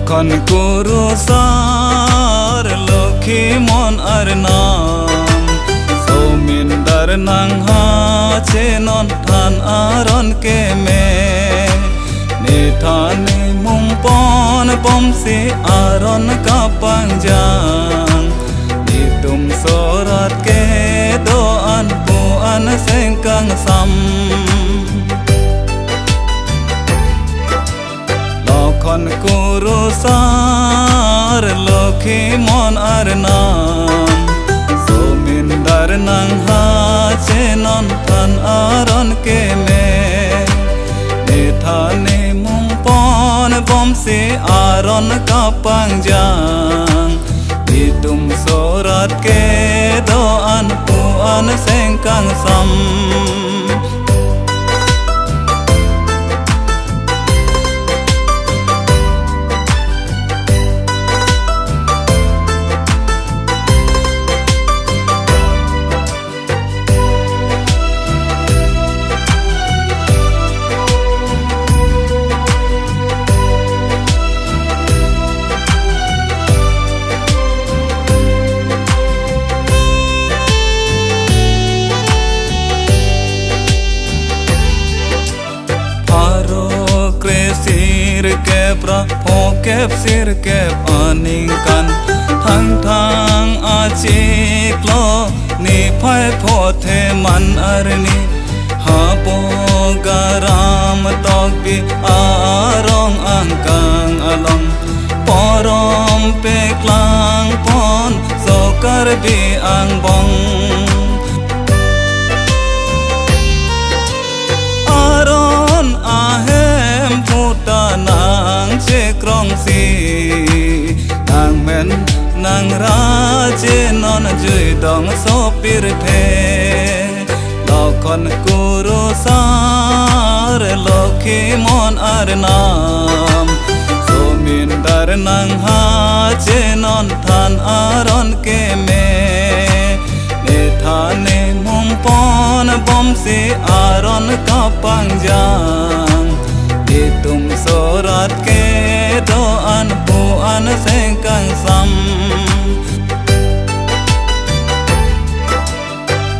Kon kuru sar lokhi mon arnam somin dar nang ha chenon than aron ke me ni thani mum pon pom si aron ka pangjang ni tum sorat ke do an pu an sengkang sam Kon kuru sar lokhi mon arnam somin dar nang ha chenon than aron ke me ni thani mum pon bom si aron ka pangjang ni tum sorat ke do an pu an sengkang sam Kep sir kep aningkan thang thang achik lo ni phai pho the man arni ha po garam tok bi arong angkang along porom pe klang pon so kar bi ang bong aron ahem putanang che krong si nang men nang ra che non jui dong so pir the lo kon kuru sar lokhi mon arnam so min dar nang ha che non than aron ke me ne thane mum pon bom si aron ka pangjang di tum sorat ke do an pu an sengkang sam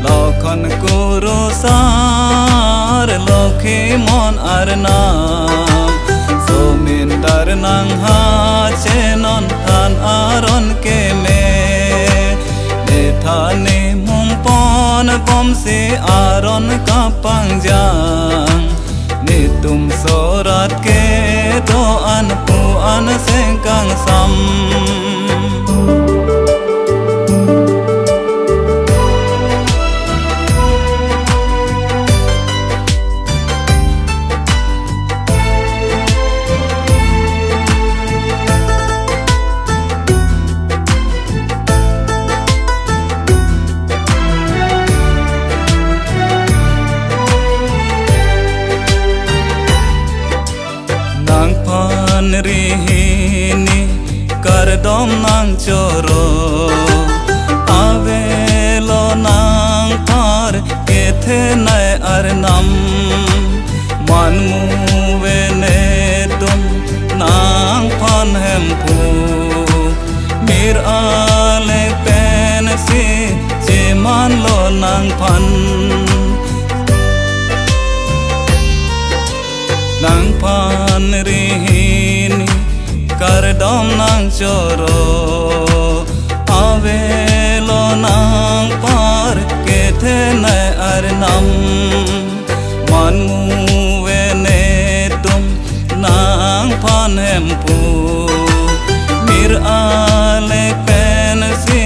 lo kon kuru sar lokhi mon arnam so min dar nang ha chenon than aron ke me ne thani mum pon bom si aron ka pangjang ni tum sorat ke do an pu an sengkang sam rihini kar dom nang choro avelo nang par kethe nai arnam man mu vene tum nang phan hem pu mir ale pen si che man lo nang phan nang phan rihini kar dom nang choro avelo nang par kethe nai arnam man mu vene tum nang phan hem pu mir ale pen si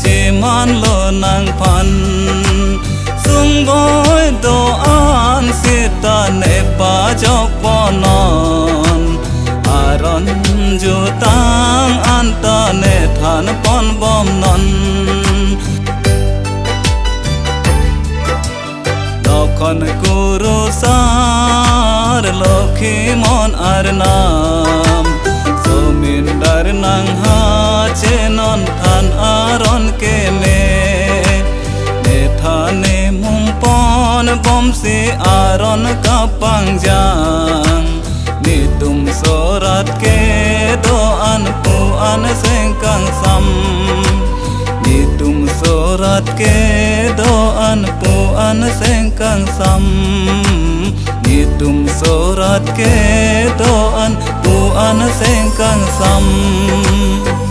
che man lo nang phan han pon bom non Lokon guru sar lokhi mon ar nam Somin dar nang ha chenon than aron ke me Ne thane mung pon bom si aron kapang jang Ni tum sorat ke do an pu an sengkang sam Ni tum sorat ke do an pu an sengkang sam Ni tum sorat ke do an pu an sengkang sam